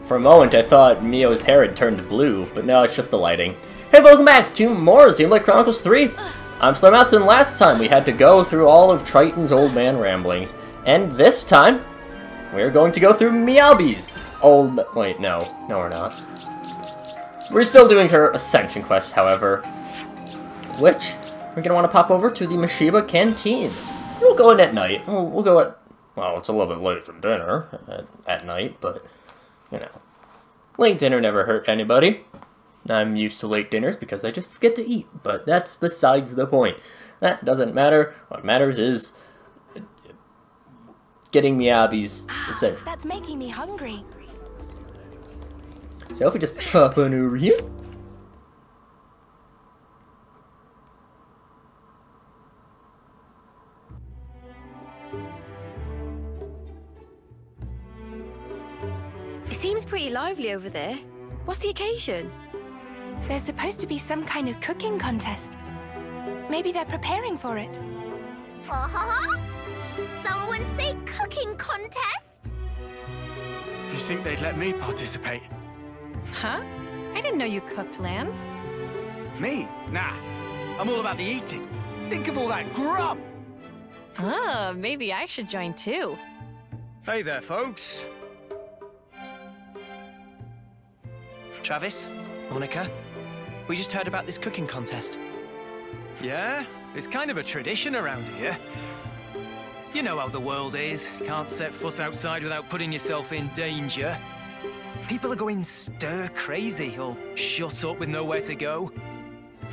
For a moment, I thought Mio's hair had turned blue, but no, it's just the lighting. Hey, welcome back to more Xenoblade Chronicles 3! I'm SlayerMathis, and last time we had to go through all of Triton's old man ramblings. And this time, we're going to go through Miyabi's old... Wait, no. No, we're not. We're still doing her Ascension quest, however. Which, we're going to want to pop over to the Mishiba Canteen. We'll go in at night. We'll go at... Well, it's a little bit late for dinner at night, but, you know. Late dinner never hurt anybody. I'm used to late dinners because I just forget to eat, but that's besides the point. That doesn't matter. What matters is getting Miyabi's Ascension. That's making me hungry. So if we just pop on over here. It seems pretty lively over there. What's the occasion? There's supposed to be some kind of cooking contest. Maybe they're preparing for it. Someone say cooking contest? You think they'd let me participate? Huh? I didn't know you cooked lambs. Me? Nah. I'm all about the eating. Think of all that grub! Ah, maybe I should join too. Hey there, folks. Travis, Monica, we just heard about this cooking contest. Yeah? It's kind of a tradition around here. You know how the world is. Can't set foot outside without putting yourself in danger. People are going stir-crazy or shut up with nowhere to go.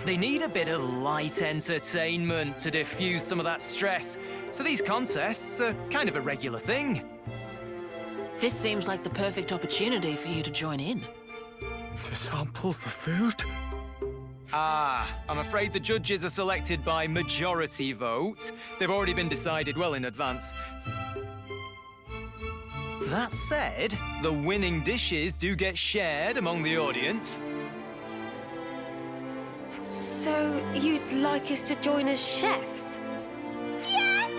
They need a bit of light entertainment to diffuse some of that stress. So these contests are kind of a regular thing. This seems like the perfect opportunity for you to join in. To sample the food? Ah, I'm afraid the judges are selected by majority vote. They've already been decided well in advance. That said, the winning dishes do get shared among the audience. So, you'd like us to join as chefs? Yes!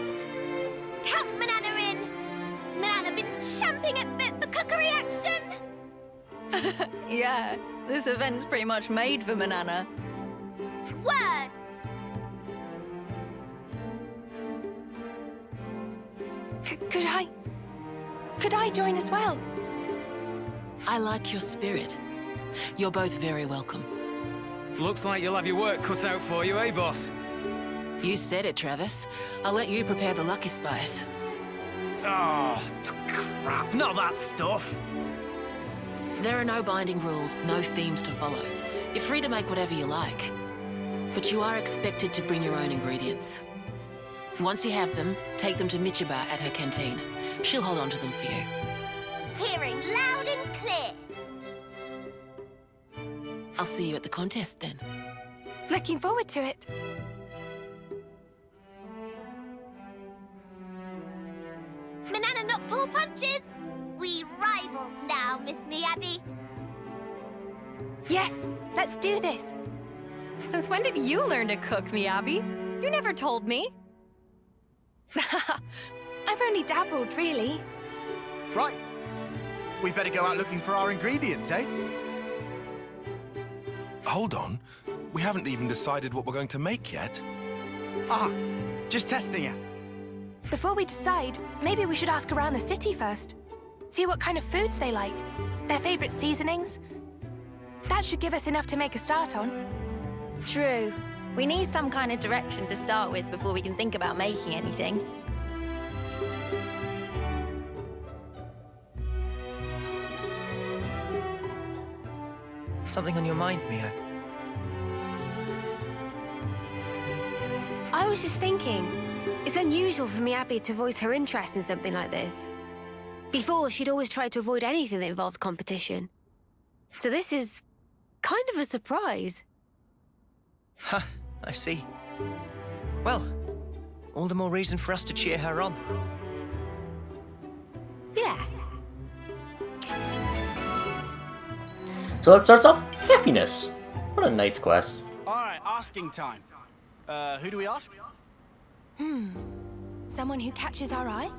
Count Manana in! Manana been champing at bit for cookery action! Yeah, this event's pretty much made for Manana. Word! Could I join as well? I like your spirit. You're both very welcome. Looks like you'll have your work cut out for you, eh, boss? You said it, Travis. I'll let you prepare the lucky spice. Oh, crap, not that stuff. There are no binding rules, no themes to follow. You're free to make whatever you like. But you are expected to bring your own ingredients. Once you have them, take them to Michiba at her canteen. She'll hold on to them for you. Hearing loud and clear. I'll see you at the contest then. Looking forward to it. Manana not pull punches? We rivals now, Miss Miyabi. Yes, let's do this. Since when did you learn to cook, Miyabi? You never told me. I've only dabbled, really. Right. We better go out looking for our ingredients, eh? Hold on. We haven't even decided what we're going to make yet. Ah, just testing it. Before we decide, maybe we should ask around the city first. See what kind of foods they like, their favorite seasonings. That should give us enough to make a start on. True. We need some kind of direction to start with before we can think about making anything. Something on your mind, Mio? I was just thinking, it's unusual for Miyabi to voice her interest in something like this. Before, she'd always tried to avoid anything that involved competition. So this is kind of a surprise. Huh, I see. Well, all the more reason for us to cheer her on. Yeah. So let's start off happiness. What a nice quest. Alright, asking time. Who do we ask? Someone who catches our eye?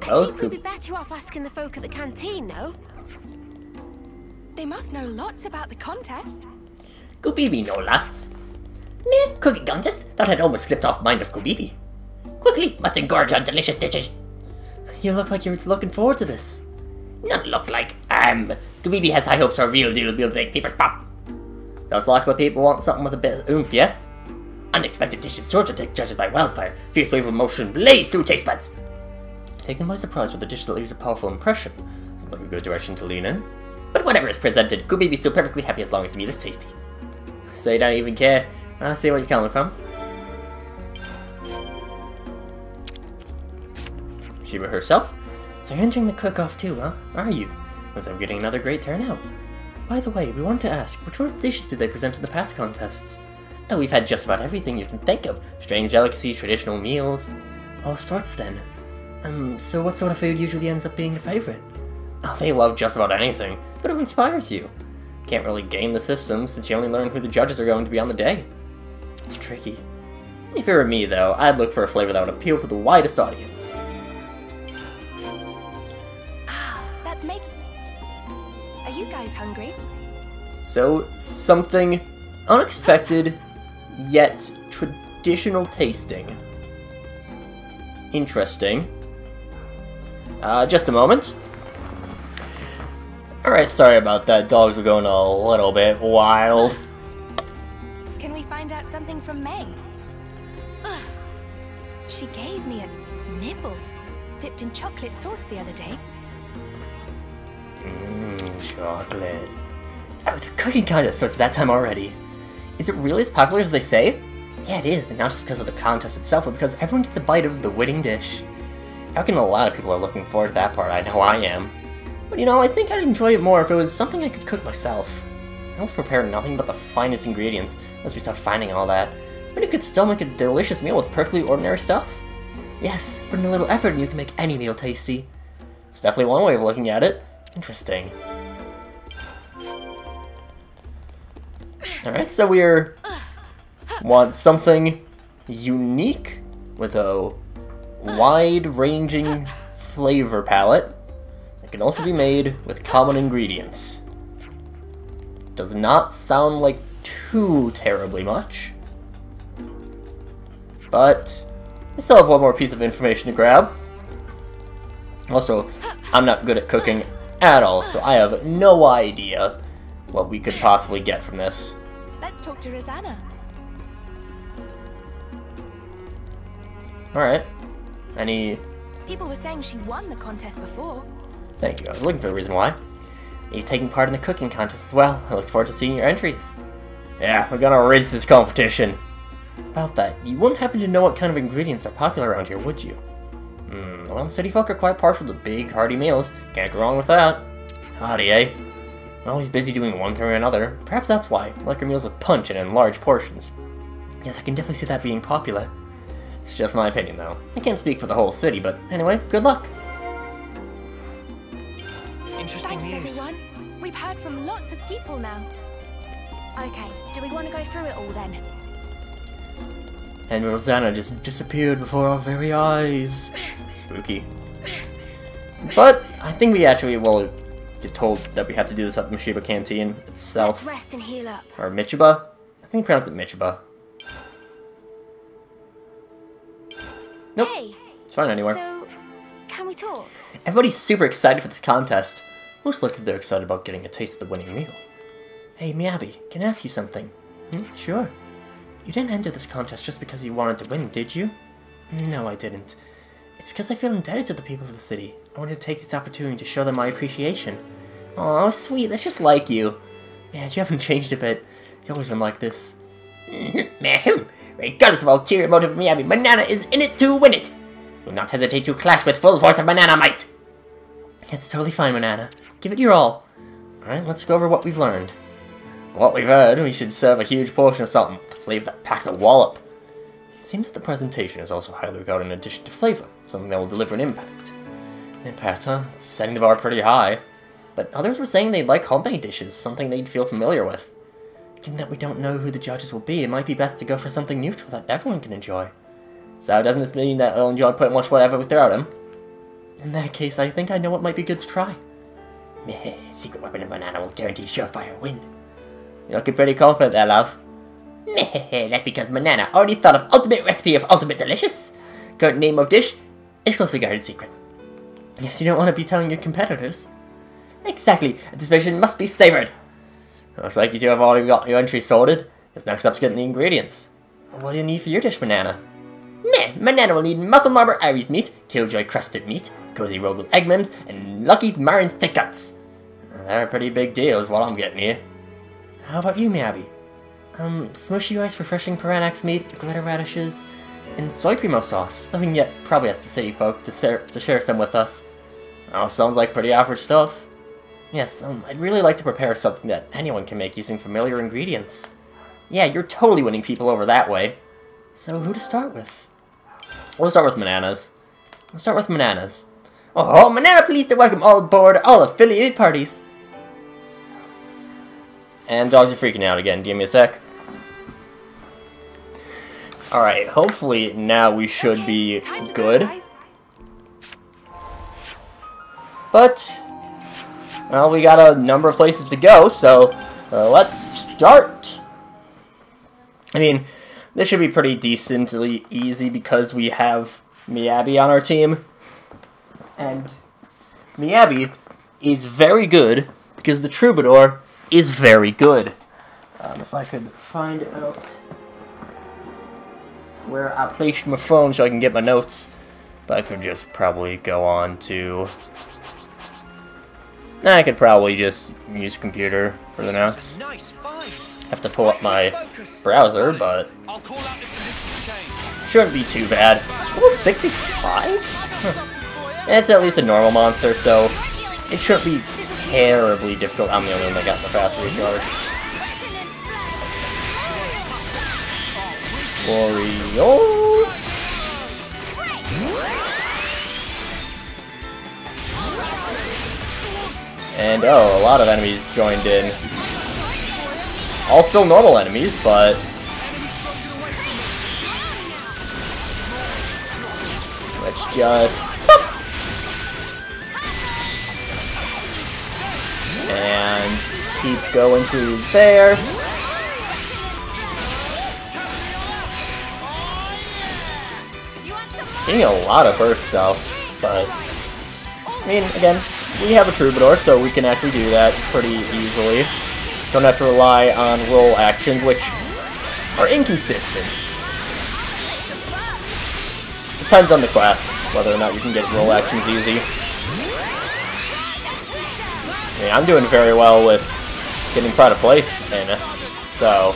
Well, think we'd be better off asking the folk at the canteen, no? They must know lots about the contest. Kubibi no lots. Meh, cooking contest? That had almost slipped off mind of Kubibi. Quickly, let's engorge on delicious dishes. You look like you're looking forward to this. Not look like. Kubibi has high hopes for a real deal to be able to make papers pop. Sounds like the people want something with a bit of oomph, yeah? Unexpected dishes sure to take judges by wildfire. Fierce wave of emotion blaze through taste buds. Taken by surprise with a dish that leaves a powerful impression. Seems like a good direction to lean in. But whatever is presented, Kubibi's still perfectly happy as long as meat is tasty. So you don't even care. I see where you're coming from. Shiba herself? So you're entering the cook-off too, huh? Are you? Looks like we're getting another great turnout. By the way, we wanted to ask, what sort of dishes did they present in the past contests? Oh, we've had just about everything you can think of. Strange delicacies, traditional meals. All sorts then. So what sort of food usually ends up being the favorite? Oh, they love just about anything. Whatever inspires you. Can't really game the system, since you only learn who the judges are going to be on the day. It's tricky. If it were me, though, I'd look for a flavor that would appeal to the widest audience. That's me. Are you guys hungry? So, something unexpected, yet traditional tasting. Interesting. Just a moment. Alright, sorry about that. Dogs were going a little bit wild. Can we find out something from May? Ugh. She gave me a nibble dipped in chocolate sauce the other day. Chocolate. Oh, the cooking contest starts at that time already. Is it really as popular as they say? Yeah, it is, and not just because of the contest itself, but because everyone gets a bite of the winning dish. I reckon a lot of people are looking forward to that part. I know I am. But you know, I think I'd enjoy it more if it was something I could cook myself. I almost prepared nothing but the finest ingredients. Must be tough finding all that. But you could still make a delicious meal with perfectly ordinary stuff. Yes, put in a little effort and you can make any meal tasty. It's definitely one way of looking at it. Interesting. Alright, so we're... want something unique with a wide-ranging flavor palette. It can also be made with common ingredients. Does not sound like too terribly much. But we still have one more piece of information to grab. Also, I'm not good at cooking at all, so I have no idea what we could possibly get from this. Let's talk to Rosanna. Alright. Any... People were saying she won the contest before. Thank you, I was looking for the reason why. You're taking part in the cooking contest as well. I look forward to seeing your entries. Yeah, we're gonna rinse this competition. About that, you wouldn't happen to know what kind of ingredients are popular around here, would you? Well, city folk are quite partial to big, hearty meals. Can't go wrong with that. Howdy, eh? Always busy doing one thing or another. Perhaps that's why. Like our meals with punch and in large portions. Yes, I can definitely see that being popular. It's just my opinion, though. I can't speak for the whole city, but anyway, good luck. Interesting Thanks, news. everyone. We've heard from lots of people now. Okay, do we want to go through it all then? And Rosanna just disappeared before our very eyes. Spooky. But I think we actually will get told that we have to do this at the Mishiba Canteen itself. Let's rest and heal up. Or Michiba? I think you pronounce it Michiba. Nope. Hey, It's fine anywhere. so can we talk? Everybody's super excited for this contest. Most likely they're excited about getting a taste of the winning meal. Hey, Miyabi, can I ask you something? Sure. You didn't enter this contest just because you wanted to win, did you? No, I didn't. It's because I feel indebted to the people of the city. I wanted to take this opportunity to show them my appreciation. Aw, sweet, that's just like you. Man, you haven't changed a bit. You've always been like this. Regardless of ulterior motive of Miyabi, Banana is in it to win it! Will not hesitate to clash with full force of Banana might! It's totally fine, Banana. Give it your all. Alright, let's go over what we've learned. What we've heard, we should serve a huge portion of something, the flavor that packs a wallop. It seems that the presentation is also highly regarded in addition to flavor, something that will deliver an impact. Impact, huh? It's setting the bar pretty high. But others were saying they'd like homemade dishes, something they'd feel familiar with. Given that we don't know who the judges will be, it might be best to go for something neutral that everyone can enjoy. So doesn't this mean that they'll enjoy putting much whatever we throw at them? In that case, I think I know what might be good to try. Meh, secret weapon of banana will guarantee surefire win. You're looking pretty confident there, love. Meh, that's because Banana already thought of ultimate recipe of ultimate delicious. Current name of dish is closely guarded secret. Yes, you don't want to be telling your competitors. Exactly, anticipation must be savored. Looks like you two have already got your entry sorted. It's next up to getting the ingredients. What do you need for your dish, Banana? Meh, Banana will need Muscle Marber Iris meat, Killjoy crusted meat, Cozy rolled with egg mims, and Lucky Marin thick cuts. They're a pretty big deal is what I'm getting here. How about you, Miyabi? Smushy rice, refreshing Piranax meat, glitter radishes, and soy primo sauce. Nothing yet, probably ask the city folk to share some with us. Oh, sounds like pretty average stuff. Yes, I'd really like to prepare something that anyone can make using familiar ingredients. Yeah, you're totally winning people over that way. So who to start with? We'll start with Bananas. We'll start with Bananas. Oh, Banana pleased to welcome all aboard all affiliated parties. And dogs are freaking out again. Give me a sec. Alright, hopefully now we should be good. But, well, we got a number of places to go, so let's start. I mean, this should be pretty decently easy because we have Miyabi on our team. And Miyabi is very good because the Troubadour is very good. If I could find out where I placed my phone so I can get my notes. But I could just probably go on to... I could probably just use a computer for the notes. Have to pull up my browser, but shouldn't be too bad. Level 65? It's at least a normal monster, so it shouldn't be terribly difficult. I'm the only one that got the fast recharge. Wario. And oh, a lot of enemies joined in. All still normal enemies, but let's just and keep going through there. Getting a lot of burst south, but I mean, again, we have a Troubadour, so we can actually do that pretty easily. Don't have to rely on roll actions, which are inconsistent. Depends on the class, whether or not you can get roll actions easy. I mean, I'm doing very well with getting pride of place in, so...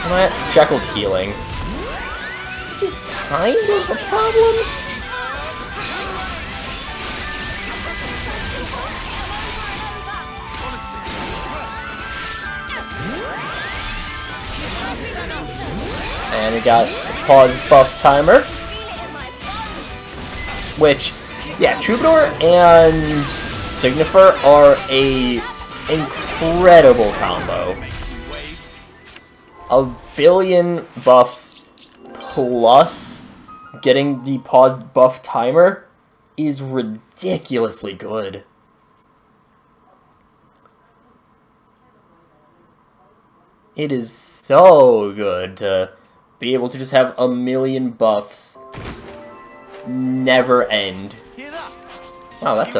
I'm at shackled healing, which is kind of a problem. And we got a pause buff timer, which, yeah, Troubadour and Signifer are a incredible combo. A billion buffs plus getting the pause buff timer is ridiculously good. It is so good to be able to just have a million buffs never end. Wow, that's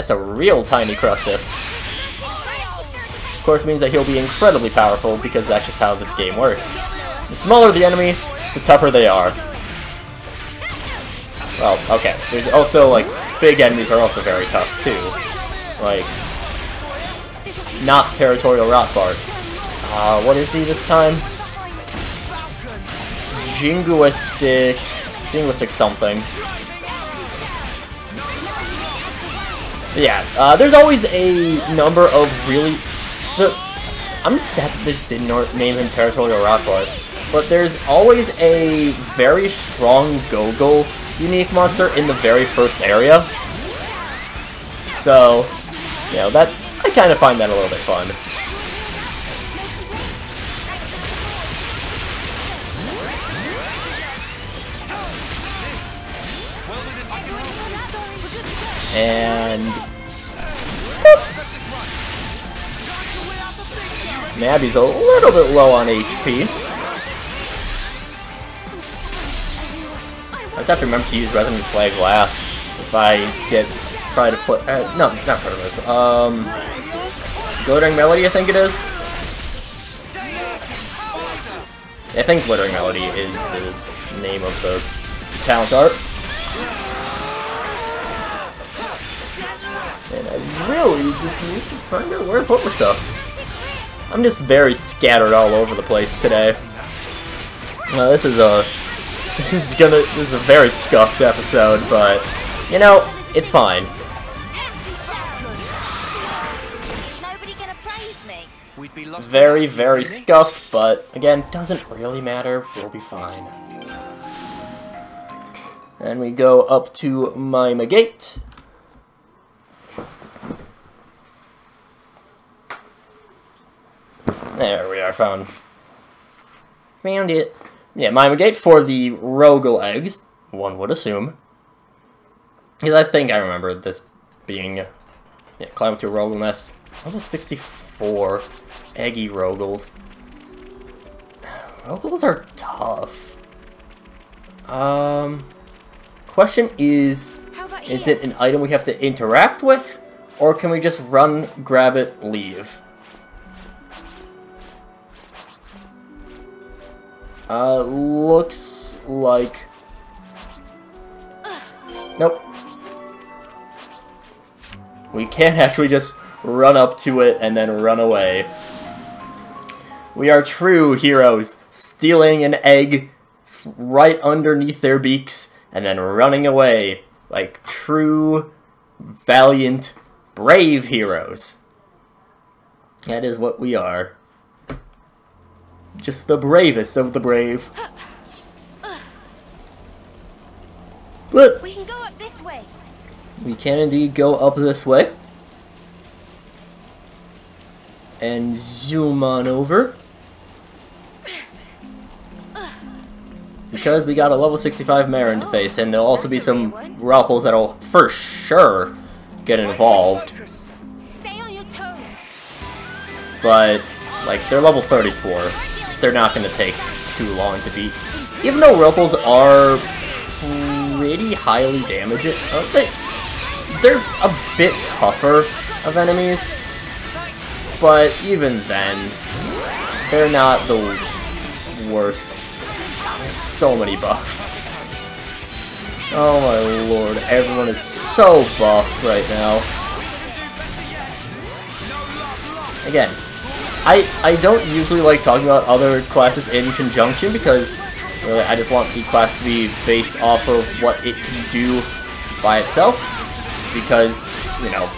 a real tiny Crustif. Of course, means that he'll be incredibly powerful because that's just how this game works. The smaller the enemy, the tougher they are. Well, okay. There's also, like, big enemies are also very tough, too. Like, not Territorial Rockbart. What is he this time? Jinguistic something. Yeah, there's always a number of really... I'm sad that this didn't name him Territorial Rockbart, but there's always a very strong Gogol unique monster in the very first area. So, you know, I kind of find that a little bit fun. And Nabby's a little bit low on HP. I just have to remember to use Resonant Flag last if I try to put no, not Protos. Glittering Melody, I think it is. I think Glittering Melody is the name of the talent art. And I really just need to find out where to put my stuff. I'm just very scattered all over the place today. Well, this is a very scuffed episode, but you know, it's fine. Very, very scuffed, but again, doesn't really matter. We'll be fine. And we go up to Mima Gate. There we are, found it. Yeah, Mima Gate for the Rogel eggs, one would assume. Because I think I remember this being, yeah, climb up to a Rogel nest. Level 64 eggy Rogels. Rogels are tough. Question is it an item we have to interact with? Or can we just run, grab it, leave? Looks like... Nope. We can't actually just run up to it and then run away. We are true heroes, stealing an egg right underneath their beaks and then running away like true, valiant, brave heroes. That is what we are. Just the bravest of the brave. But We can go up this way. we can indeed go up this way. And zoom on over. Because we got a level 65 Marin to face, and there'll also be some Ropples that'll for sure get involved. Stay on your toes. But, like, they're level 34. They're not going to take too long to beat. Even though Ropples are pretty highly damaging, they're a bit tougher of enemies. But even then, they're not the worst. So many buffs. Oh my lord, everyone is so buff right now. Again, I don't usually like talking about other classes in conjunction because really I just want the class to be based off of what it can do by itself because, you know,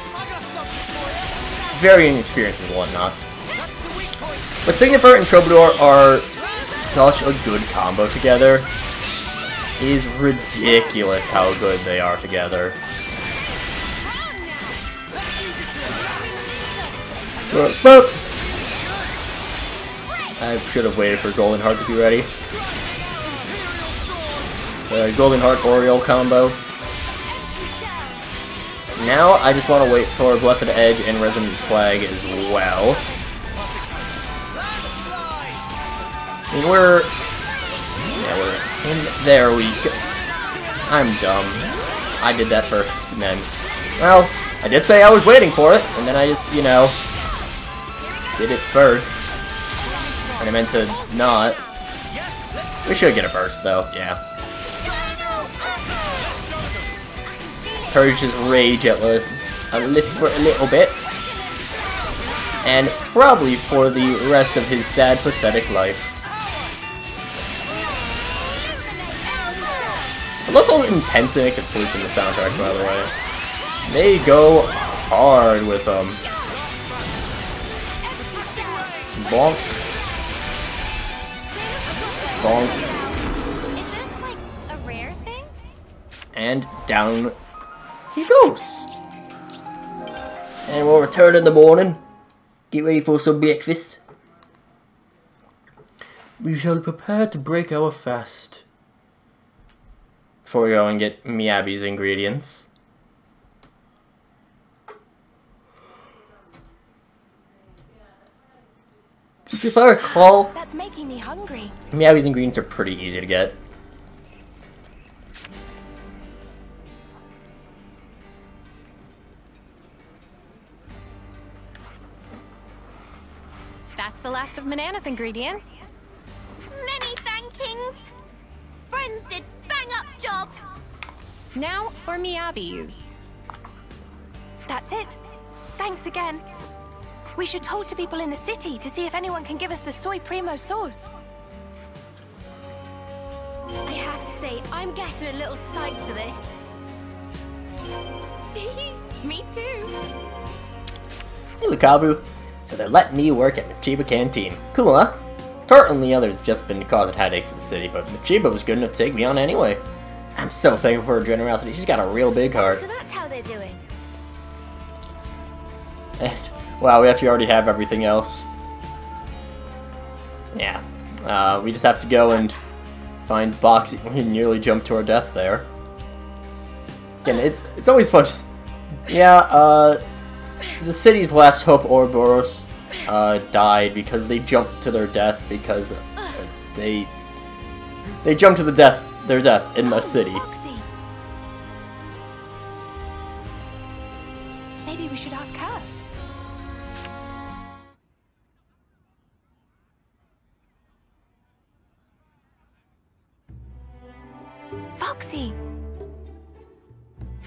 varying experiences and whatnot. But Signifer and Troubadour are such a good combo together. It is ridiculous how good they are together. I should have waited for Golden Heart to be ready. The Golden Heart Oriole combo. Now I just want to wait for Blessed Edge and Resonant Flag as well. We're in, there we go. I'm dumb. I did that first, and then, well, I did say I was waiting for it, and then I just, you know, did it first. And I meant to not. We should get a burst, though, yeah. Purge his rage at least for a little bit. And probably for the rest of his sad, pathetic life. I love how intense they make the flutes in the soundtrack, by the way. They go hard with them. Bonk. Bonk. Is this like a rare thing? And down he goes. And we'll return in the morning. Get ready for some breakfast. We shall prepare to break our fast. Before we go and get Miyabi's ingredients. If I recall, That's making me hungry. Miyabi's ingredients are pretty easy to get. That's the last of Manana's ingredients. Many thankings. Friends did bang up job. Now for Miyabi's. That's it. Thanks again. We should talk to people in the city to see if anyone can give us the soy primo sauce. I have to say, I'm getting a little psyched for this. Me too. Hey, Lukabu. So they're letting me work at Machiba Canteen. Cool, huh? Tart and the others just been causing headaches for the city, but Machiba was good enough to take me on anyway. I'm so thankful for her generosity. She's got a real big heart. So that's how they're doing. And, wow, we actually already have everything else. Yeah. We just have to go and find Boxy. We nearly jumped to our death there. Again, it's always fun. Just, yeah, the city's last hope, Ouroboros, died because they jumped to their death because they jumped to their death in the city. Foxy. Maybe we should ask her. Foxy.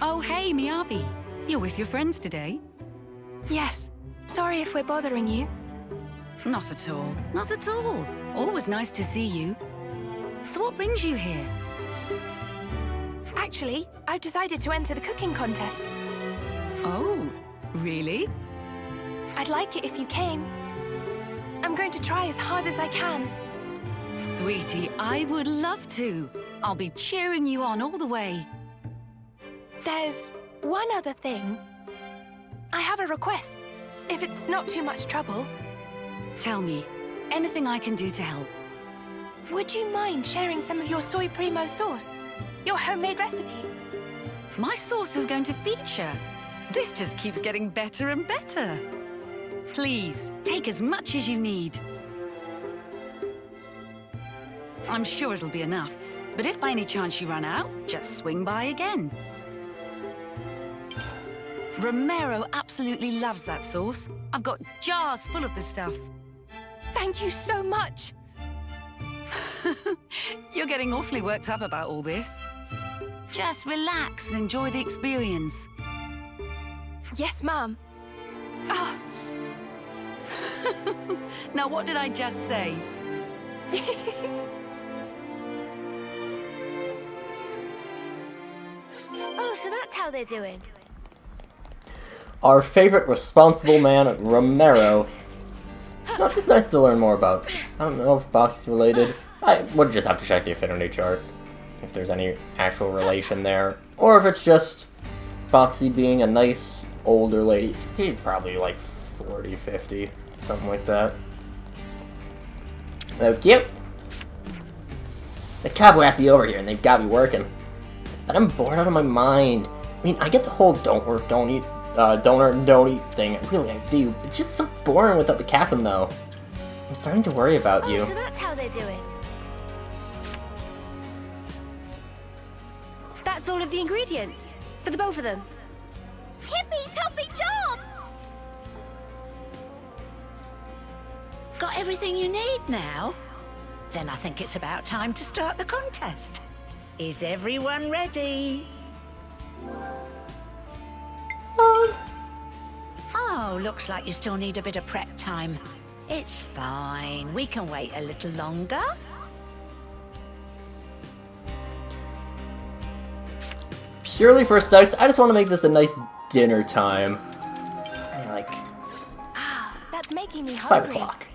Oh, hey, Miyabi. You're with your friends today? Yes. Sorry if we're bothering you. Not at all. Not at all. Always nice to see you. So what brings you here? Actually, I've decided to enter the cooking contest. Oh, really? I'd like it if you came. I'm going to try as hard as I can. Sweetie, I would love to. I'll be cheering you on all the way. There's one other thing. I have a request, if it's not too much trouble. Tell me, anything I can do to help? Would you mind sharing some of your soy primo sauce? Your homemade recipe? My sauce is going to feature. This just keeps getting better and better. Please, take as much as you need. I'm sure it'll be enough, but if by any chance you run out, just swing by again. Romero absolutely loves that sauce. I've got jars full of the stuff. Thank you so much. You're getting awfully worked up about all this. Just relax and enjoy the experience. Yes, Mom. Ah. Now, what did I just say? Oh, so that's how they're doing. Our favorite responsible man, Romero. No, it's nice to learn more about. I don't know if Boxy's related. I would just have to check the affinity chart, if there's any actual relation there. Or if it's just Boxy being a nice older lady. He's probably like 40, 50, something like that. Oh, cute. The cowboy asked me over here and they've got me working. But I'm bored out of my mind. I mean, I get the whole don't work, don't eat, don't earn, don't eat thing. Really, I do. It's just so boring without the captain, though. I'm starting to worry about you. So that's how they're doing. That's all of the ingredients for the both of them. Tippy-toppy job! Got everything you need now? Then I think it's about time to start the contest. Is everyone ready? Oh, looks like you still need a bit of prep time. It's fine. We can wait a little longer. Purely for aesthetics, I just want to make this a nice dinner time. Like, That's making me 5 hungry. o'clock.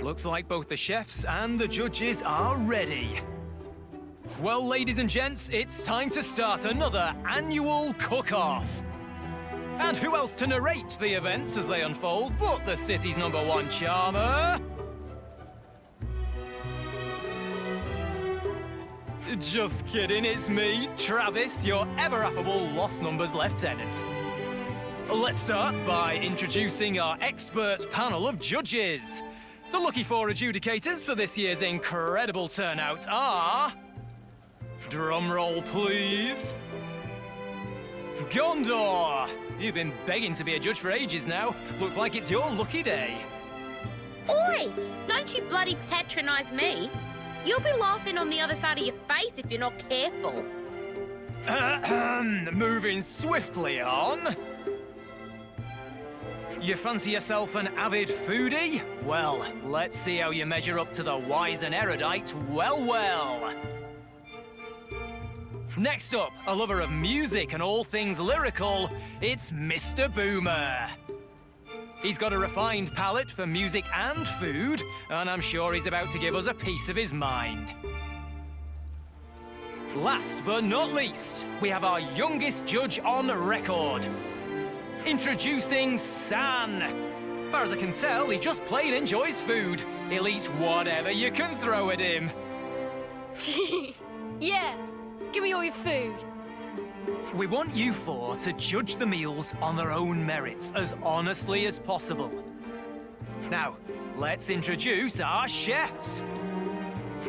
Looks like both the chefs and the judges are ready. Well, ladies and gents, it's time to start another annual cook-off. And who else to narrate the events as they unfold but the city's #1 charmer? Just kidding, it's me, Travis, your ever-affable Lost Numbers Lieutenant. Let's start by introducing our expert panel of judges. The lucky 4 adjudicators for this year's incredible turnout are... Drum roll, please. Gondor! You've been begging to be a judge for ages now. Looks like it's your lucky day. Oi! Don't you bloody patronise me. You'll be laughing on the other side of your face if you're not careful. Moving swiftly on. You fancy yourself an avid foodie? Well, let's see how you measure up to the wise and erudite well. Next up, a lover of music and all things lyrical, it's Mr. Boomer. He's got a refined palate for music and food, and I'm sure he's about to give us a piece of his mind. Last but not least, we have our youngest judge on record. Introducing San. Far as I can tell, he just plain enjoys food. He'll eat whatever you can throw at him. Yeah, give me all your food. We want you 4 to judge the meals on their own merits as honestly as possible. Now, let's introduce our chefs.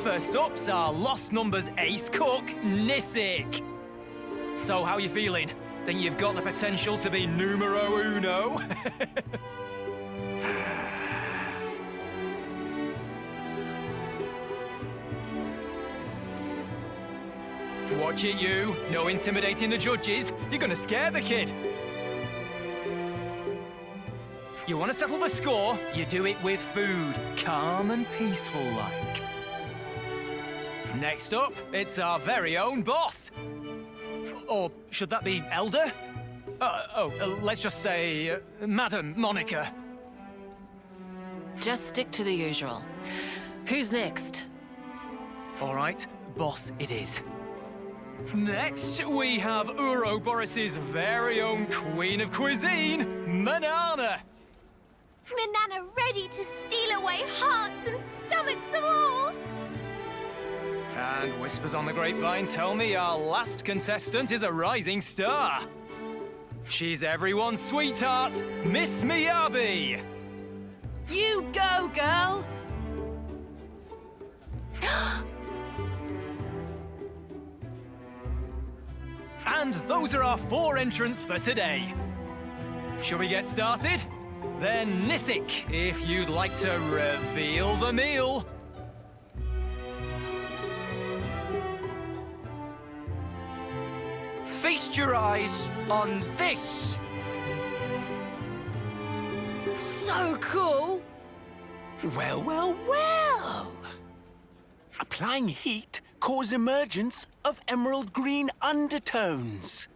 First up's our Lost Numbers ace cook, Nisik. So, how you feeling? Think you've got the potential to be numero uno? Watch it, you. No intimidating the judges. You're gonna scare the kid. You want to settle the score? You do it with food. Calm and peaceful like. Next up, it's our very own boss. Or should that be Elder? Let's just say, Madam Monica. Just stick to the usual. Who's next? All right, boss it is. Next, we have Ouroboros' very own Queen of Cuisine, Manana. Manana ready to steal away hearts and stomachs of all. And whispers on the grapevine tell me our last contestant is a rising star. She's everyone's sweetheart, Miss Miyabi. You go, girl. And those are our 4 entrants for today. Shall we get started? Then Nisik, if you'd like to reveal the meal. Feast your eyes on this! So cool! Well! Applying heat causes emergence of emerald green undertones.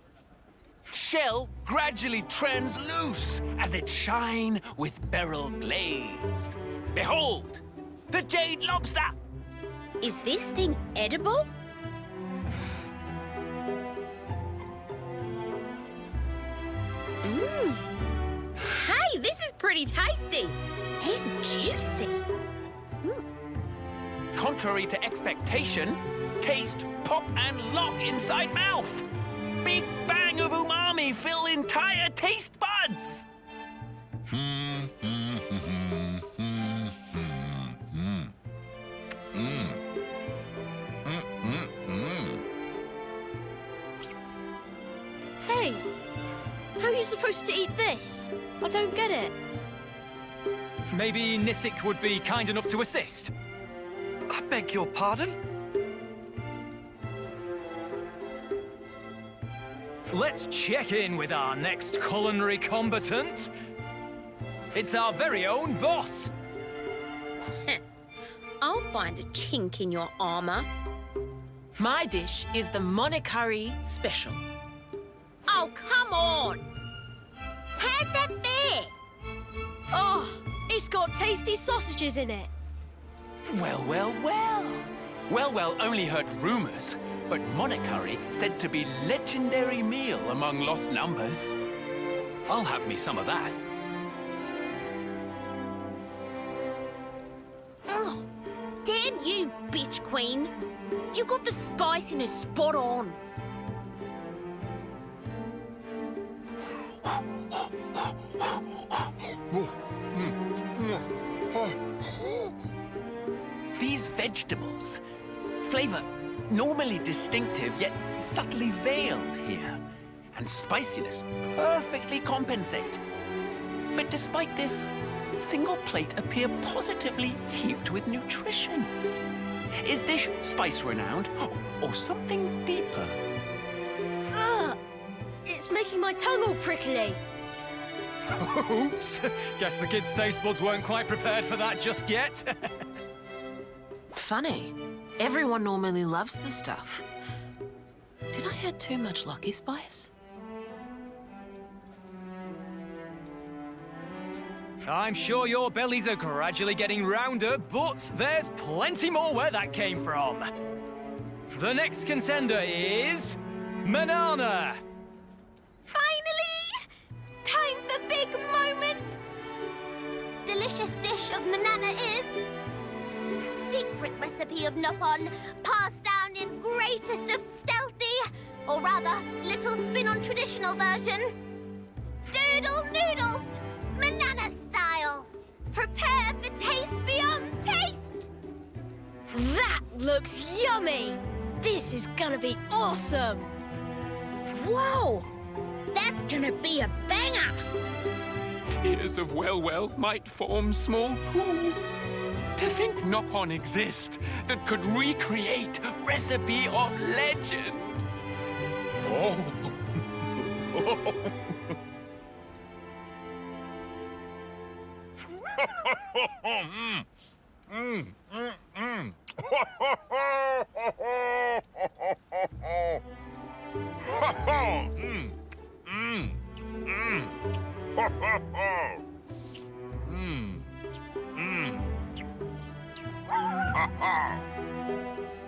Shell gradually transluce as it shine with beryl glaze. Behold, the jade lobster! Is this thing edible? Hey, this is pretty tasty and juicy. Contrary to expectation, taste pop and lock inside mouth. Big bang of umami fill entire taste buds. Hey, how are you supposed to eat this? I don't get it. Maybe Nisik would be kind enough to assist. I beg your pardon? Let's check in with our next culinary combatant. It's our very own boss. I'll find a chink in your armor. My dish is the Monikari Special. Oh, come on! How's that fair? Oh, it's got tasty sausages in it. Well, only heard rumors, but Monikari said to be legendary meal among Lost Numbers. I'll have me some of that. Oh, damn you, bitch queen. You got the spiciness spot on. These vegetables, flavor normally distinctive yet subtly veiled here, and spiciness perfectly compensate. But despite this, single plate appear positively heaped with nutrition. Is dish spice renowned or something deeper? Ugh! It's making my tongue all prickly. Oops! Guess the kids' taste buds weren't quite prepared for that just yet. Funny. Everyone normally loves the stuff. Did I add too much lucky spice? I'm sure your bellies are gradually getting rounder, but there's plenty more where that came from. The next contender is... Manana! Finally! Time for big moment! Delicious dish of Manana is... secret recipe of Nopon, passed down in greatest of stealthy, or rather, little spin on traditional version. Doodle noodles, Manana style. Prepare for taste beyond taste. That looks yummy! This is gonna be awesome! Whoa! That's gonna be a banger! Tears of well might form small pool. To think Nopon exists that could recreate recipe of legend. Oh.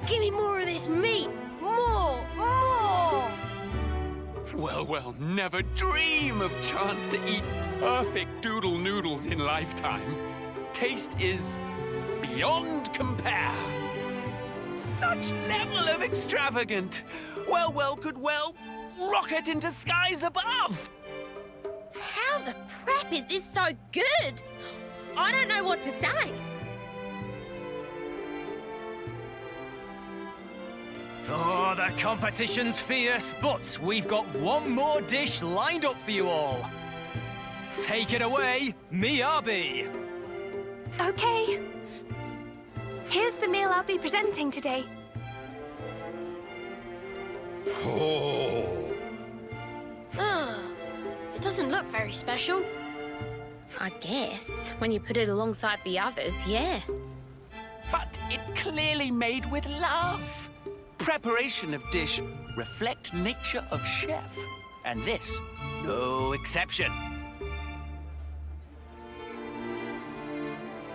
Give me more of this meat! More! Well, never dream of chance to eat perfect doodle noodles in lifetime. Taste is beyond compare. Such level of extravagant. Could rocket into skies above. How the crap is this so good? I don't know what to say. Oh, the competition's fierce, but we've got one more dish lined up for you all. Take it away, Miyabi. Okay. Here's the meal I'll be presenting today. Oh. It doesn't look very special. I guess, when you put it alongside the others, yeah. But it clearly made with love. Preparation of dish reflect nature of chef, and this no exception.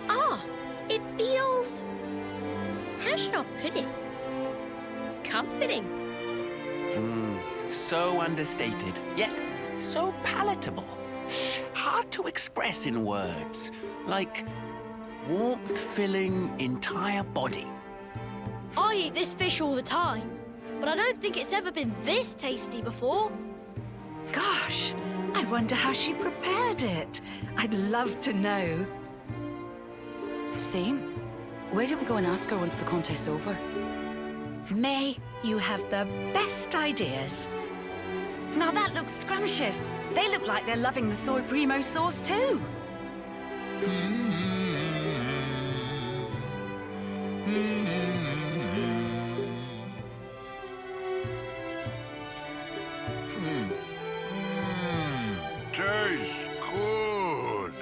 Ah, it feels... how should I put it? Comforting. So understated, yet so palatable. Hard to express in words, like warmth filling entire body. I eat this fish all the time, but I don't think it's ever been this tasty before. Gosh, I wonder how she prepared it. I'd love to know. Same. Where do we go and ask her once the contest's over? May, you have the best ideas. Now that looks scrumptious. They look like they're loving the soy primo sauce too. Tastes good.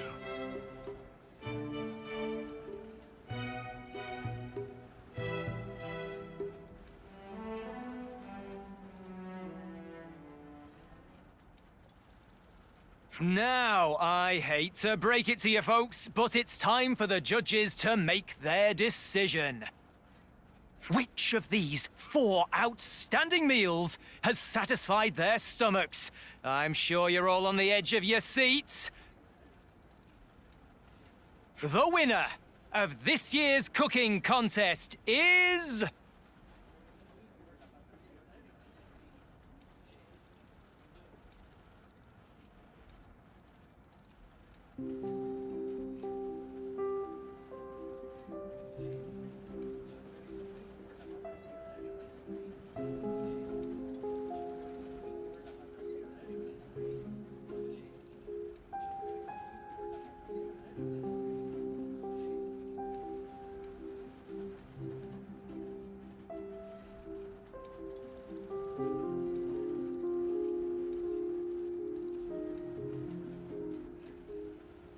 Now, I hate to break it to you folks, but it's time for the judges to make their decision. Which of these 4 outstanding meals has satisfied their stomachs? I'm sure you're all on the edge of your seats. The winner of this year's cooking contest is...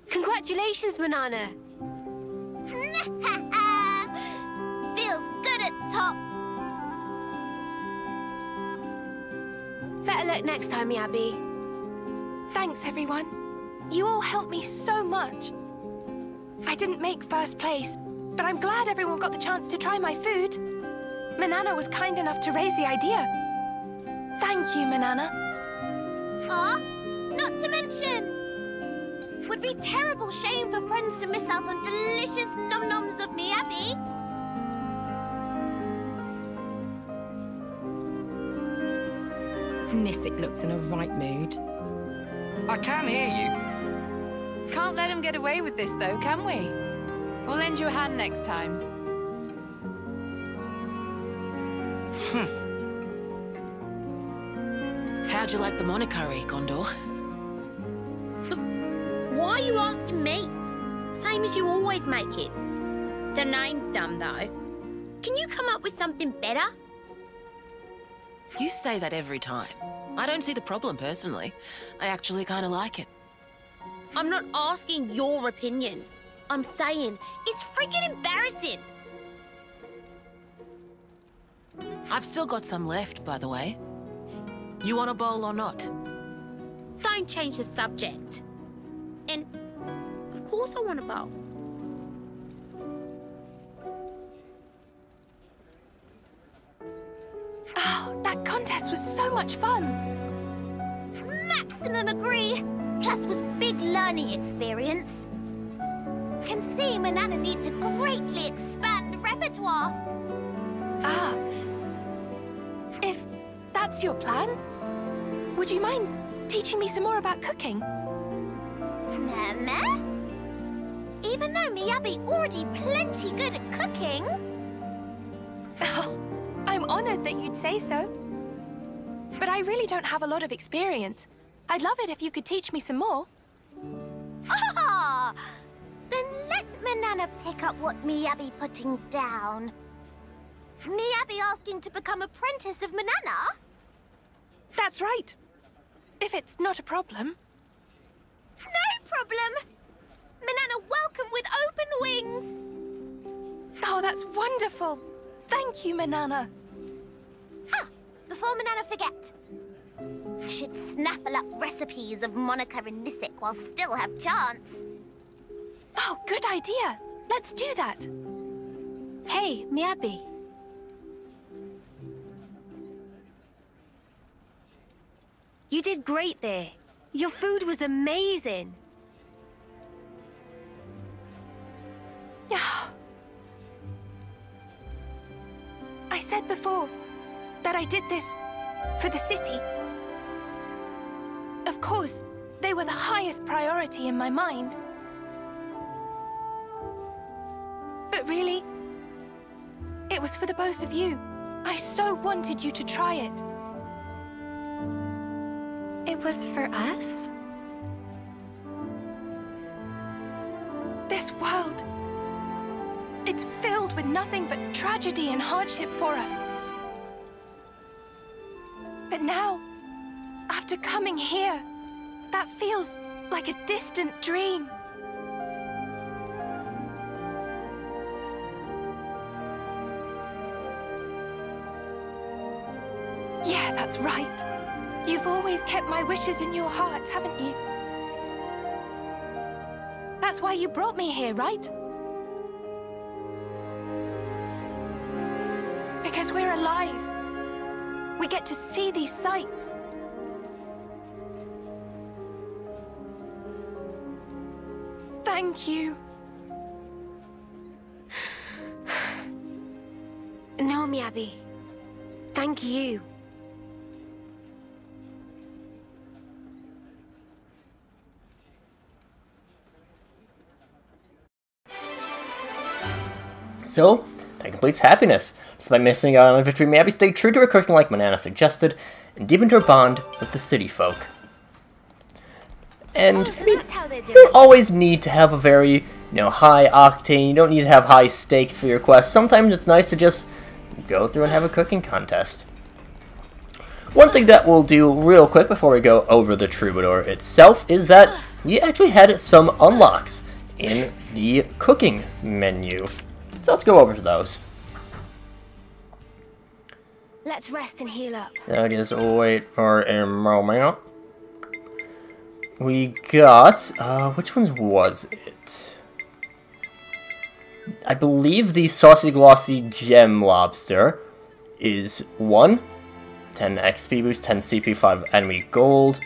Congratulations, Manana. Feels good at top. Better luck next time, Abby. Thanks, everyone. You all helped me so much. I didn't make first place, but I'm glad everyone got the chance to try my food. Manana was kind enough to raise the idea. Thank you, Manana. Aw, not to mention, would be terrible shame for friends to miss out on delicious nom-noms of me, Abby. Nissick looks in a right mood. I can hear you. Can't let him get away with this, though, can we? We'll lend you a hand next time. How'd you like the monokari, Gondor? Why are you asking me? Same as you always make it. The name's dumb, though. Can you come up with something better? You say that every time. I don't see the problem, personally. I actually kind of like it. I'm not asking your opinion. I'm saying it's freaking embarrassing. I've still got some left, by the way. You want a bowl or not? Don't change the subject. And, of course I want a bowl. Oh, that contest was so much fun. Maximum agree. Plus was big learning experience. Can see Manana need to greatly expand repertoire. Ah. If that's your plan, would you mind teaching me some more about cooking? Mama? Even though Miyabi already plenty good at cooking. Oh, I'm honored that you'd say so. But I really don't have a lot of experience. I'd love it if you could teach me some more. Ah! Then let Manana pick up what Miyabi putting down. Miyabi asking to become apprentice of Manana? That's right. If it's not a problem. No problem! Manana welcome with open wings! Oh, that's wonderful! Thank you, Manana. Ah, before Manana forget. Should snaffle up recipes of Monica and Nissick while still have chance. Oh, good idea. Let's do that. Hey, Miyabi. You did great there. Your food was amazing. Yeah. I said before that I did this for the city. Of course, they were the highest priority in my mind. But really, it was for the both of you. I so wanted you to try it. It was for us? This world, it's filled with nothing but tragedy and hardship for us. But now, after coming here, that feels like a distant dream. Yeah, that's right. You've always kept my wishes in your heart, haven't you? That's why you brought me here, right? Because we're alive. We get to see these sights. Thank you. No, Miyabi. Thank you. So, that completes happiness. Despite missing out on victory, Miyabi stayed true to her cooking like Manana suggested, and deepened her bond with the city folk. And, I mean, you don't always need to have a very, high octane, you don't need to have high stakes for your quest. Sometimes it's nice to just go through and have a cooking contest. One thing that we'll do real quick before we go over the Troubadour itself is that we actually had some unlocks in the cooking menu. So let's go over to those. Let's rest and heal up. Now just wait for a moment. We got, which ones was it? I believe the Saucy Glossy Gem Lobster is 1. 10 XP boost, 10 CP, 5 enemy gold.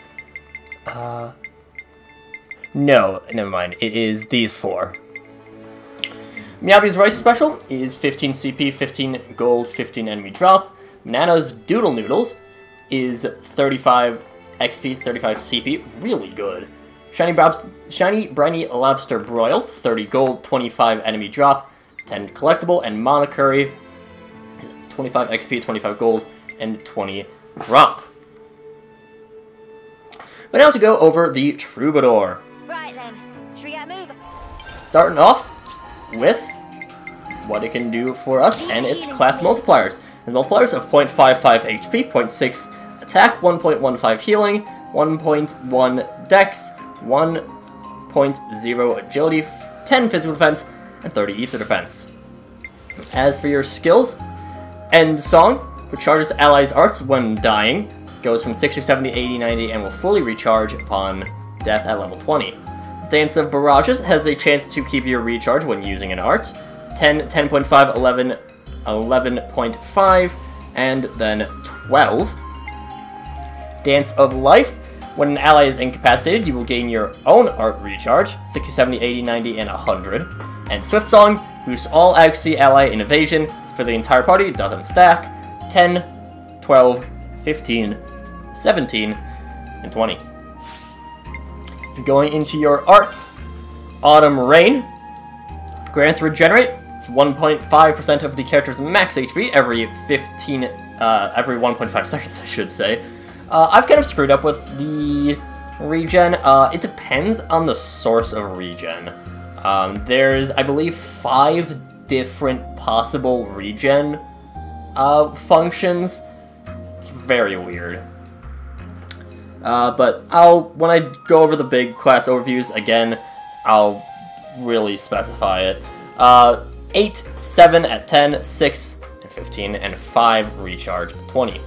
No, never mind. It is these 4. Miyabi's Rice Special is 15 CP, 15 gold, 15 enemy drop. Nana's Doodle Noodles is 35 XP, 35 CP. Really good. Shiny Briny Lobster Broil, 30 gold, 25 enemy drop, 10 collectible, and Mana Curry, 25 XP, 25 gold, and 20 drop. But now to go over the Troubadour. Right then, should we get moving? Starting off with what it can do for us and its class multipliers. The multipliers of 0.55 HP, 0.6 attack, 1.15 healing, 1.1 dex, 1.0 agility, 10 physical defense, and 30 ether defense. As for your skills, End Song, which charges allies' arts when dying, goes from 60, 70, 80, 90, and will fully recharge upon death at level 20. Dance of Barrages has a chance to keep your recharge when using an art. 10, 10.5, 11, 11.5, and then 12. Dance of Life. When an ally is incapacitated, you will gain your own art recharge, 60, 70, 80, 90, and 100. And Swift Song boosts all accuracy, ally, and evasion. It's for the entire party, doesn't stack. 10, 12, 15, 17, and 20. Going into your arts, Autumn Rain grants Regenerate. It's 1.5% of the character's max HP every 1.5 seconds, I should say. I've kind of screwed up with the regen. It depends on the source of regen. There's, I believe, 5 different possible regen functions. It's very weird. But when I go over the big class overviews again, I'll really specify it. 8, 7 at 10, 6 at 15, and 5 recharge at 20.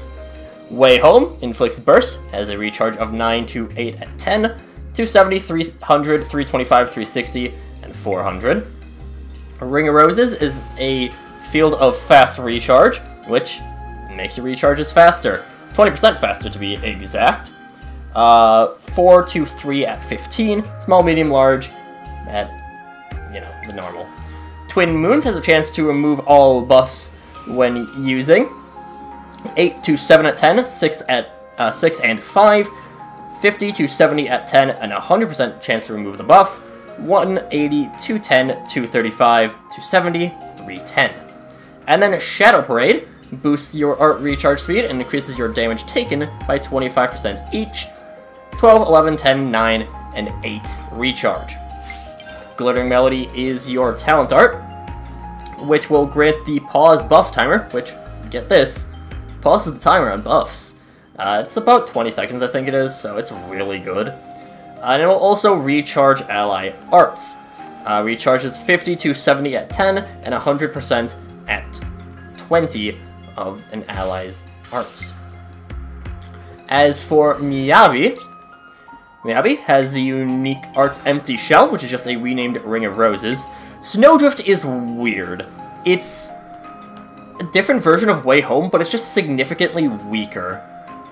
Way Home inflicts burst, has a recharge of 9 to 8 at 10, 270, 300, 325, 360, and 400. Ring of Roses is a field of fast recharge, which makes your recharges faster. 20% faster to be exact. 4 to 3 at 15, small, medium, large at, the normal. Twin Moons has a chance to remove all buffs when using. 8 to 7 at 10, 6 at 6 and 5, 50 to 70 at 10, and 100% chance to remove the buff. 180, 210, 235, 270, 310. And then Shadow Parade boosts your art recharge speed and increases your damage taken by 25% each. 12, 11, 10, 9, and 8 recharge. Glittering Melody is your talent art, which will grant the pause buff timer, which, get this, pauses the timer on buffs. It's about 20 seconds, I think it is, so it's really good. And it will also recharge ally arts. Recharges 50 to 70 at 10, and 100% at 20 of an ally's arts. As for Miyabi, Miyabi has the unique arts Empty Shell, which is just a renamed Ring of Roses. Snowdrift is weird. It's a different version of Way Home, but it's just significantly weaker.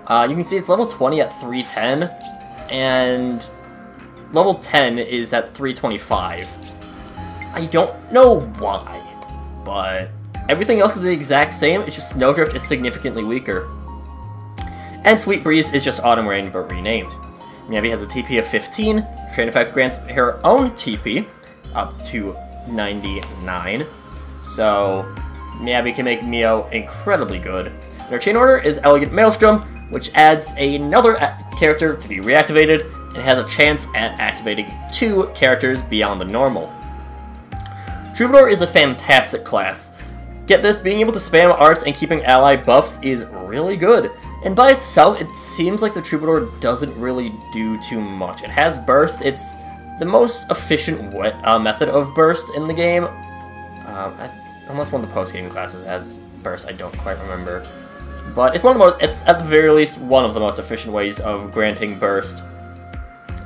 You can see it's level 20 at 310, and level 10 is at 325. I don't know why, but everything else is the exact same, it's just Snowdrift is significantly weaker. And Sweet Breeze is just Autumn Rain, but renamed. Miyabi has a TP of 15, Train Effect grants her own TP, up to 99. So Miyabi can make Mio incredibly good. And her chain order is Elegant Maelstrom, which adds another character to be reactivated and has a chance at activating 2 characters beyond the normal. Troubadour is a fantastic class. Get this, being able to spam arts and keeping ally buffs is really good. And by itself, it seems like the Troubadour doesn't really do too much. It has burst, it's the most efficient method of burst in the game. Unless one of the post-game classes has burst, I don't quite remember. But it's it's at the very least one of the most efficient ways of granting burst.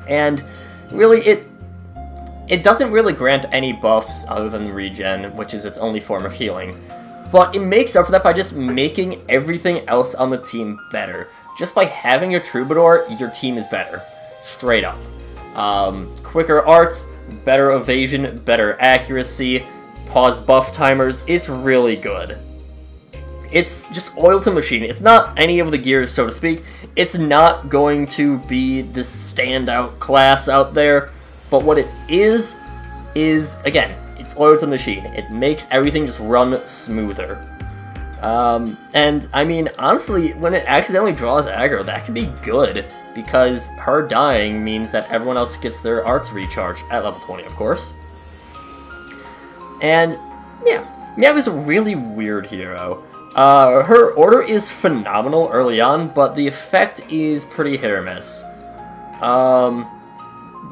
And really, it doesn't really grant any buffs other than regen, which is its only form of healing. But it makes up for that by just making everything else on the team better. Just by having your Troubadour, your team is better. Straight up. Quicker arts, better evasion, better accuracy, pause buff timers, it's really good. It's just oil to machine. It's not any of the gears, so to speak. It's not going to be this standout class out there, but what it is, again, it's oil to machine. It makes everything just run smoother. And, I mean, honestly, when it accidentally draws aggro, that can be good, because her dying means that everyone else gets their arts recharged, at level 20, of course. And, yeah, Miyabi's a really weird hero. Her order is phenomenal early on, but the effect is pretty hit or miss.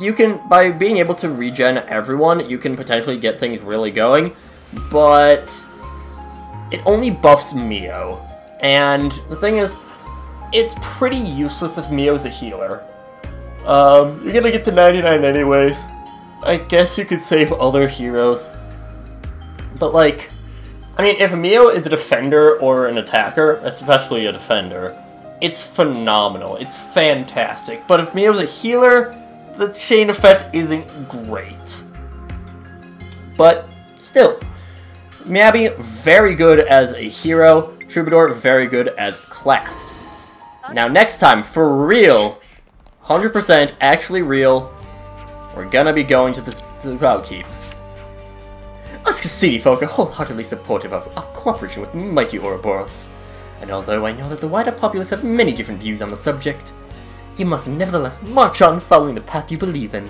You can, by being able to regen everyone, you can potentially get things really going, but it only buffs Mio. And the thing is, it's pretty useless if Mio's a healer. You're gonna get to 99 anyways. I guess you could save other heroes. But like, I mean, if Mio is a defender or an attacker, especially a defender, it's phenomenal. It's fantastic. But if Mio's a healer, the chain effect isn't great. But still, Miyabi, very good as a hero. Troubadour, very good as class. Now next time, for real, 100% actually real, we're gonna be going to the Cloud Keep. Us Cassini folk are wholeheartedly supportive of our cooperation with mighty Ouroboros, and although I know that the wider populace have many different views on the subject, you must nevertheless march on following the path you believe in.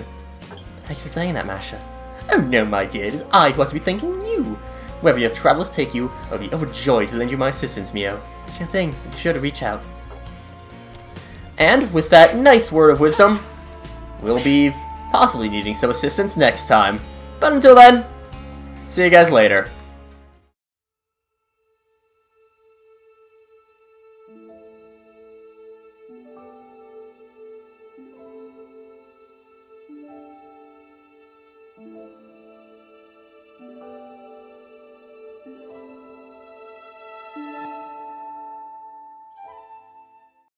Thanks for saying that, Masha. Oh no, my dear, it is I who ought to be thanking you. Wherever your travels take you, I'll be overjoyed to lend you my assistance, Mio. Sure thing, be sure to reach out. And with that nice word of wisdom, we'll be possibly needing some assistance next time. But until then, see you guys later.